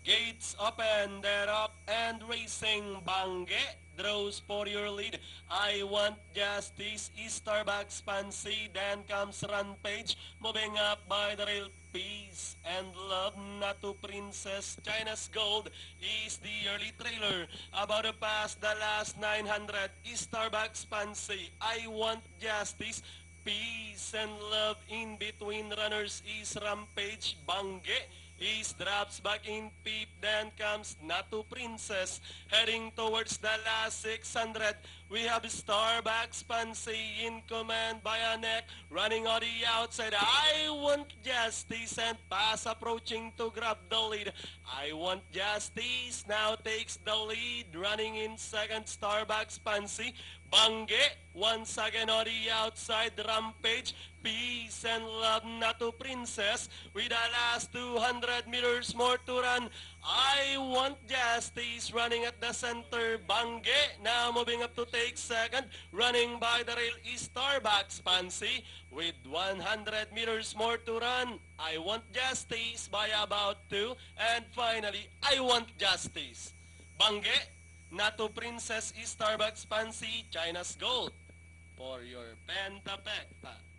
Gates open, they're up and racing. Bangge draws for your lead. I Want Justice is Starbucks Fancy. Then comes Rampage, moving up by the rail. Peace and Love, Natu Princess. China's Gold is the early trailer. About to pass the last 900 is Starbucks Fancy. I Want Justice. Peace and Love in between runners is Rampage. Bangge is drops back in peep, then comes Natu Princess, heading towards the last 600. We have Starbucks Fancy in command by a neck, running on the outside. I Want Justice and Pass approaching to grab the lead. I Want Justice now takes the lead, running in second Starbucks Fancy. Bangge once again on the outside. Rampage, Peace and Love, Natu Princess with the last 200 meters more to run. I Want Justice running at the center. Bangge now moving up to take second. Running by the rail is Starbucks Fancy with 100 meters more to run. I Want Justice by about 2. And finally, I Want Justice. Bangge, Natu Princess is Starbucks Fancy, China's Gold. For your Pentapecta.